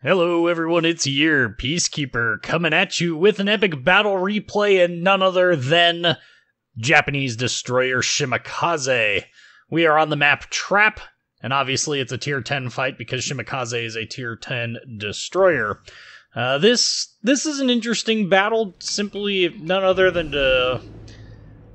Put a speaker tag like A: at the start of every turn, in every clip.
A: Hello everyone, it's your Peacekeeper coming at you with an epic battle replay and none other than Japanese destroyer Shimakaze. We are on the map Trap, and obviously it's a tier 10 fight because Shimakaze is a tier 10 destroyer. This is an interesting battle, simply none other than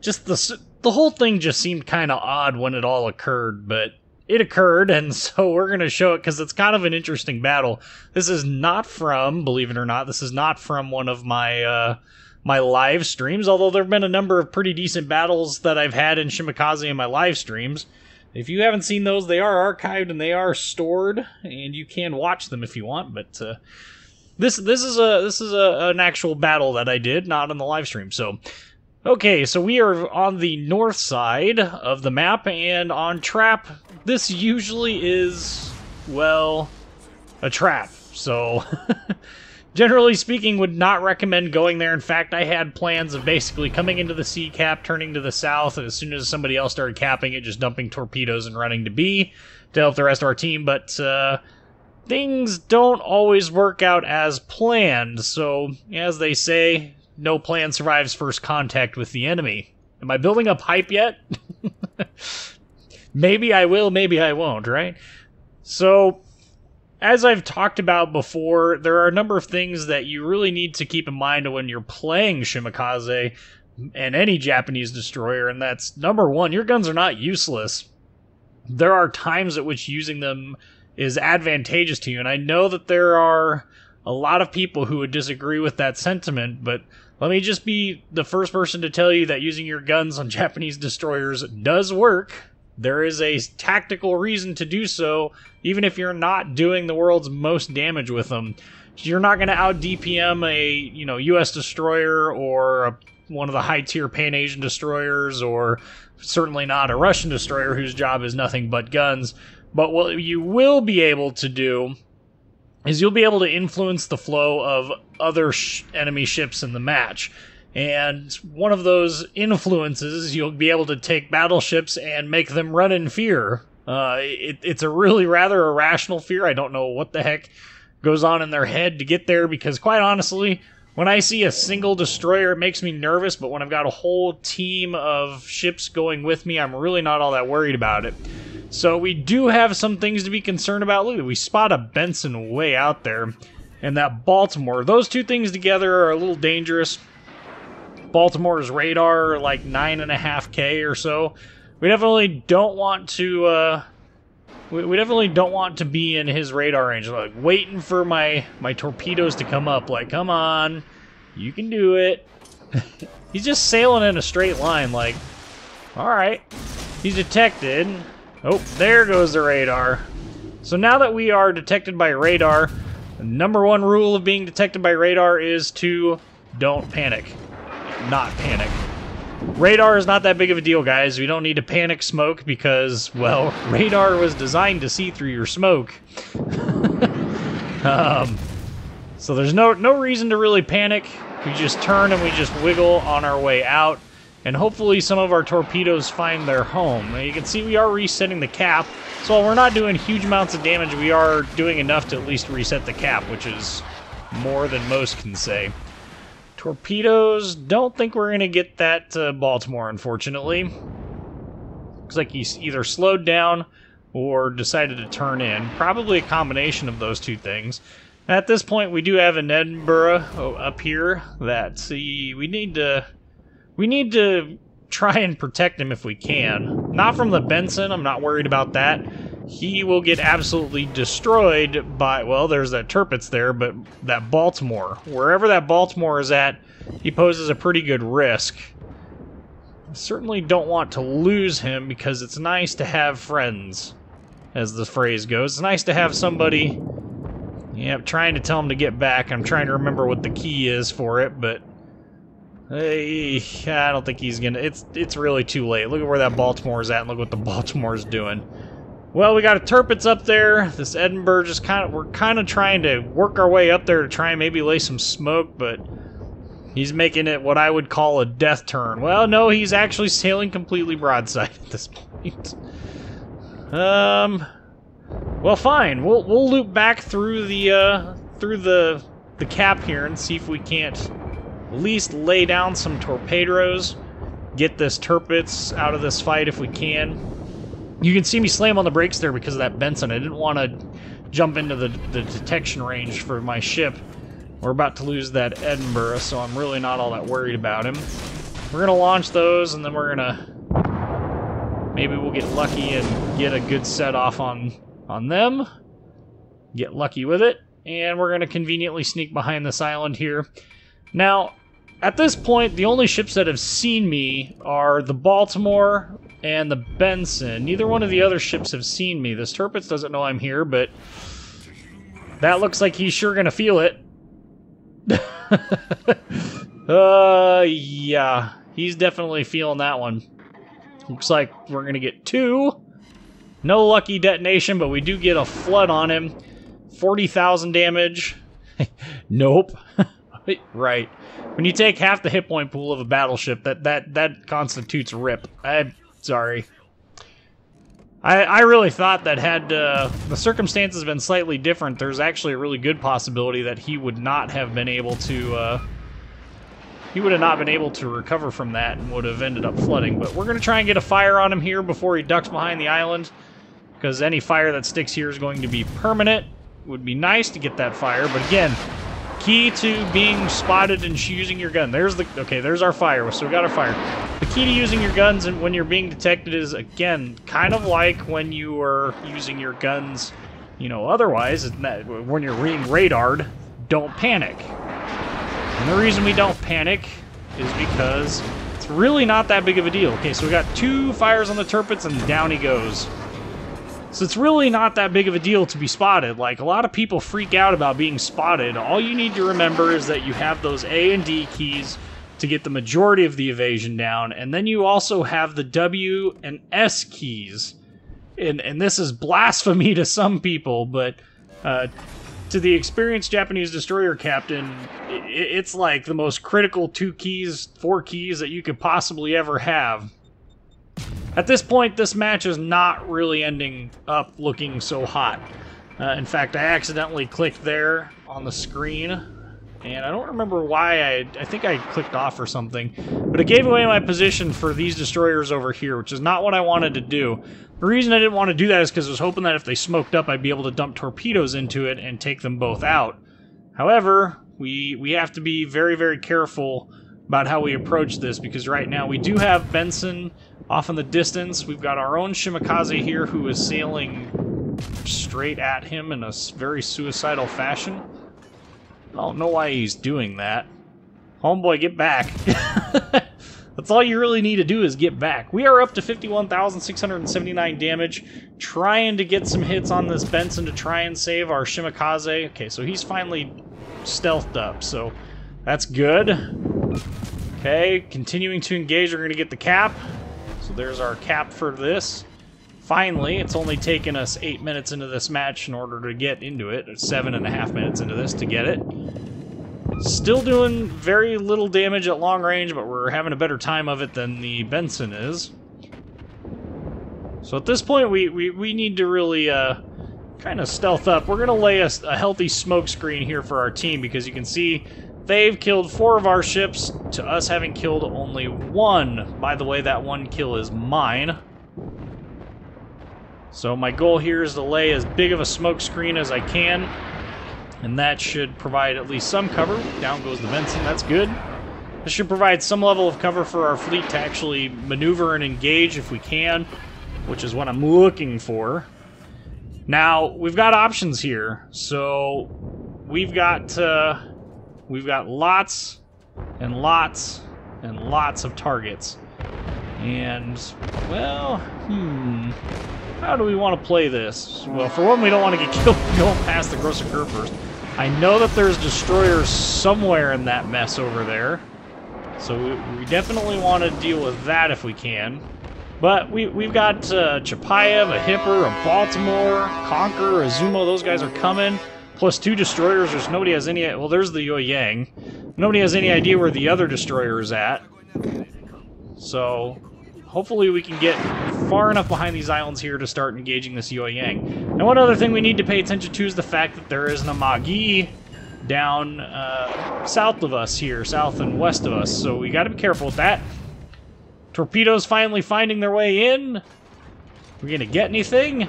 A: just the whole thing just seemed kind of odd when it all occurred, but it occurred, and so we're going to show it because it's kind of an interesting battle. This is not from, believe it or not, this is not from one of my my live streams, although there have been a number of pretty decent battles that I've had in Shimakaze in my live streams. If you haven't seen those, they are archived and they are stored, and you can watch them if you want, but this is an actual battle that I did, not on the live stream, so... Okay, so we are on the north side of the map, and on Trap, this usually is, well, a trap. So, generally speaking, would not recommend going there. In fact, I had plans of basically coming into the C cap, turning to the south, and as soon as somebody else started capping it, just dumping torpedoes and running to B to help the rest of our team, but things don't always work out as planned, so, as they say... No plan survives first contact with the enemy. Am I building up hype yet? Maybe I will, maybe I won't, right? So, as I've talked about before, there are a number of things that you really need to keep in mind when you're playing Shimakaze and any Japanese destroyer, and that's, number one, your guns are not useless. There are times at which using them is advantageous to you, and I know that there are a lot of people who would disagree with that sentiment, but let me just be the first person to tell you that using your guns on Japanese destroyers does work. There is a tactical reason to do so, even if you're not doing the world's most damage with them. You're not going to out-DPM a U.S. destroyer or one of the high-tier Pan-Asian destroyers, or certainly not a Russian destroyer whose job is nothing but guns. But what you will be able to do is you'll be able to influence the flow of other enemy ships in the match. And one of those influences, you'll be able to take battleships and make them run in fear. It's a really rather irrational fear. I don't know what the heck goes on in their head to get there, because quite honestly, when I see a single destroyer, it makes me nervous, but when I've got a whole team of ships going with me, I'm really not all that worried about it. So we do have some things to be concerned about. Look, we spot a Benson way out there, and that Baltimore. Those two things together are a little dangerous. Baltimore's radar, like 9.5K or so. We definitely don't want to. We definitely don't want to be in his radar range. Like waiting for my torpedoes to come up. Like, come on, you can do it. He's just sailing in a straight line. Like, all right, he's detected. Oh, there goes the radar. So now that we are detected by radar, the number one rule of being detected by radar is to don't panic. Not panic. Radar is not that big of a deal, guys. We don't need to panic smoke because, well, radar was designed to see through your smoke. So there's no reason to really panic. We just turn and we just wiggle on our way out. And hopefully some of our torpedoes find their home. Now you can see we are resetting the cap, so while we're not doing huge amounts of damage, we are doing enough to at least reset the cap, which is more than most can say. Torpedoes, don't think we're going to get that Baltimore, unfortunately. Looks like he's either slowed down or decided to turn in. Probably a combination of those two things. At this point, we do have an Edinburgh up here that, see, we need to try and protect him if we can. Not from the Benson, I'm not worried about that. He will get absolutely destroyed by, well, there's that Tirpitz there, but that Baltimore. Wherever that Baltimore is at, he poses a pretty good risk. I certainly don't want to lose him because it's nice to have friends, as the phrase goes. It's nice to have somebody, trying to tell him to get back. I'm trying to remember what the key is for it, but I don't think he's gonna. It's really too late. Look at where that Baltimore's at, and look what the Baltimore's doing. Well, we got a Tirpitz up there. This Edinburgh just we're kind of trying to work our way up there to try and maybe lay some smoke, but he's making it what I would call a death turn. Well, no, he's actually sailing completely broadside at this point. Well, fine. We'll loop back through the cap here and see if we can't at least lay down some torpedoes, get this Tirpitz out of this fight if we can. You can see me slam on the brakes there because of that Benson. I didn't want to jump into the detection range for my ship. We're about to lose that Edinburgh, so I'm really not all that worried about him. We're gonna launch those, and then we're gonna... maybe we'll get lucky and get a good set off on them. Get lucky with it. And we're gonna conveniently sneak behind this island here. Now, at this point, the only ships that have seen me are the Baltimore and the Benson. Neither one of the other ships have seen me. This Tirpitz doesn't know I'm here, but that looks like he's sure gonna feel it. Yeah, he's definitely feeling that one. Looks like we're gonna get 2. No lucky detonation, but we do get a flood on him. 40,000 damage. Nope. Right. When you take half the hit point pool of a battleship, that constitutes RIP. I'm sorry. I really thought that had the circumstances been slightly different, there's actually a really good possibility that he would not have been able to recover from that and would have ended up flooding. But we're going to try and get a fire on him here before he ducks behind the island, because any fire that sticks here is going to be permanent. It would be nice to get that fire, but again, key to being spotted and using your gun. There's our fire. So we got our fire. The key to using your guns and when you're being detected is, again, kind of like when you are using your guns, you know, otherwise, when you're being radared, don't panic. And the reason we don't panic is because it's really not that big of a deal. Okay, so we got 2 fires on the Tirpitz and down he goes. So it's really not that big of a deal to be spotted. Like, a lot of people freak out about being spotted. All you need to remember is that you have those A and D keys to get the majority of the evasion down, and then you also have the W and S keys. And this is blasphemy to some people, but to the experienced Japanese destroyer captain, it's like the most critical 4 keys that you could possibly ever have. At this point, this match is not really ending up looking so hot. In fact, I accidentally clicked there on the screen, and I don't remember why. I think I clicked off or something, but it gave away my position for these destroyers over here, which is not what I wanted to do. The reason I didn't want to do that is because I was hoping that if they smoked up, I'd be able to dump torpedoes into it and take them both out. However, we have to be very, very careful about how we approach this, because right now we do have Benson off in the distance. We've got our own Shimakaze here who is sailing straight at him in a very suicidal fashion. I don't know why he's doing that. Homeboy, get back. That's all you really need to do is get back. We are up to 51,679 damage, trying to get some hits on this Benson to try and save our Shimakaze. Okay, so he's finally stealthed up, so that's good. Okay, continuing to engage, we're going to get the cap. So there's our cap for this. Finally, it's only taken us 8 minutes into this match in order to get into it. 7.5 minutes into this to get it. Still doing very little damage at long range, but we're having a better time of it than the Benson is. So at this point, we need to really kind of stealth up. We're going to lay a healthy smoke screen here for our team, because you can see they've killed 4 of our ships to us having killed only 1. By the way, that 1 kill is mine. So my goal here is to lay as big of a smoke screen as I can, and that should provide at least some cover. Down goes the Benson, that's good. This should provide some level of cover for our fleet to actually maneuver and engage if we can, which is what I'm looking for. Now, we've got options here. So we've got lots and lots and lots of targets. And, well, how do we want to play this? Well, for one, we don't want to get killed going past the Grosser Curve first. I know that there's destroyers somewhere in that mess over there, so we definitely want to deal with that if we can. But we've got Chapayev, a Hipper, a Baltimore, Conqueror, a Zumo. Those guys are coming. Plus 2 destroyers. There's nobody has any... Well, there's the Yoyang. Nobody has any idea where the other destroyer is at. So hopefully we can get far enough behind these islands here to start engaging this Yoyang. Now, one other thing we need to pay attention to is the fact that there is an Amagi down south of us here, south and west of us, so we got to be careful with that. Torpedoes finally finding their way in. We gonna get anything?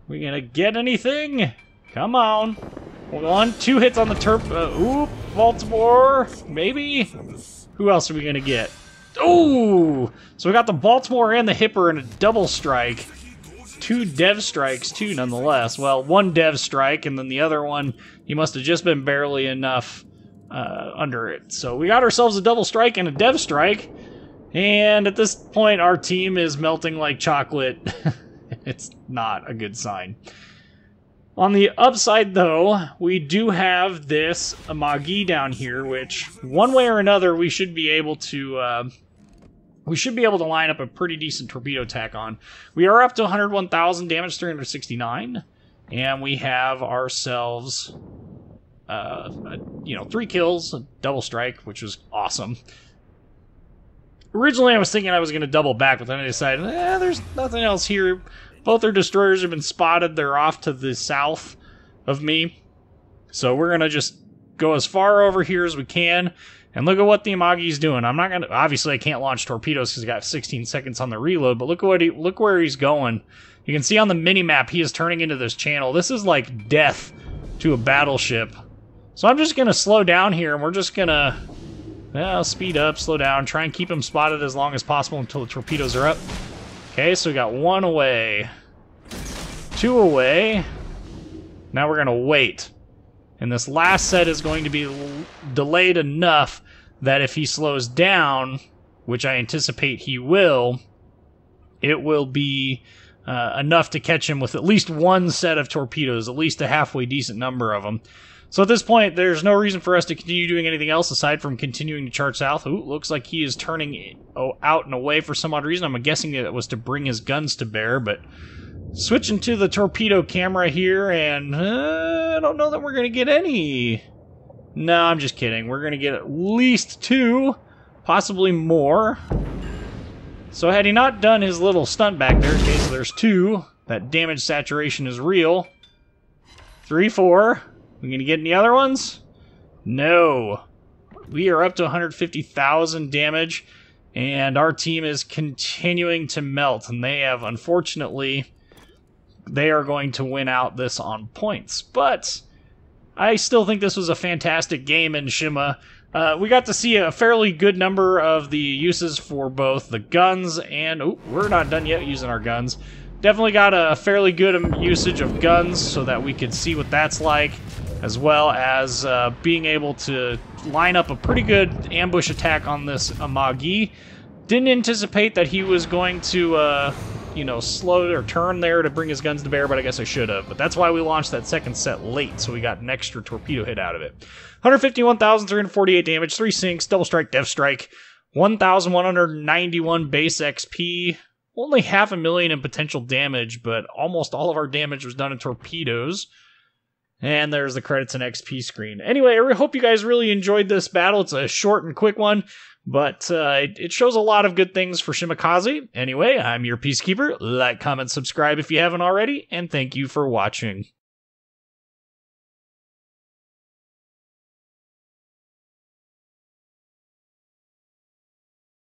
A: We gonna get anything? Come on. 1, 2 hits on the oop, Baltimore, maybe? Who else are we gonna get? Oh! So we got the Baltimore and the Hipper in a double strike. 2 dev strikes, too, nonetheless. Well, 1 dev strike, and then the other one, he must have just been barely enough under it. So we got ourselves a double strike and a dev strike, and at this point, our team is melting like chocolate. It's not a good sign. On the upside, though, we do have this Amagi down here, which, one way or another, we should be able to line up a pretty decent torpedo attack on. We are up to 101,000 damage, 369, and we have ourselves, 3 kills, a double strike, which was awesome. Originally, I was thinking I was going to double back, but then I decided, there's nothing else here. Both our destroyers have been spotted. They're off to the south of me. So we're going to just go as far over here as we can. And look at what the Amagi's doing. I'm not going to... Obviously, I can't launch torpedoes because I got 16 seconds on the reload. But look where he's going. You can see on the mini-map, he is turning into this channel. This is like death to a battleship. So I'm just going to slow down here. And we're just going to speed up, slow down. Try and keep him spotted as long as possible until the torpedoes are up. Okay, so we got 1 away, 2 away. Now we're going to wait. And this last set is going to be delayed enough that if he slows down, which I anticipate he will, it will be enough to catch him with at least 1 set of torpedoes, at least a halfway decent number of them. So at this point, there's no reason for us to continue doing anything else aside from continuing to chart south. Ooh, looks like he is turning out and away for some odd reason. I'm guessing it was to bring his guns to bear, but switching to the torpedo camera here, and I don't know that we're going to get any. No, I'm just kidding. We're going to get at least 2, possibly more. So had he not done his little stunt back there, okay, so there's 2. That damage saturation is real. 3, 4. We gonna get any other ones? No. We are up to 150,000 damage, and our team is continuing to melt, and they have, unfortunately, they are going to win out this on points. But I still think this was a fantastic game in Shima. We got to see a fairly good number of the uses for both the guns and... Oh, we're not done yet using our guns. Definitely got a fairly good usage of guns so that we could see what that's like, as well as being able to line up a pretty good ambush attack on this Amagi. Didn't anticipate that he was going to, slow or turn there to bring his guns to bear, but I guess I should have. But that's why we launched that second set late, so we got an extra torpedo hit out of it. 151,348 damage, 3 sinks, double strike, dev strike, 1,191 base XP, only 500,000 in potential damage, but almost all of our damage was done in torpedoes. And there's the credits and XP screen. Anyway, I hope you guys really enjoyed this battle. It's a short and quick one, but it shows a lot of good things for Shimakaze. Anyway, I'm your Peacekeeper. Like, comment, subscribe if you haven't already, and thank you for watching.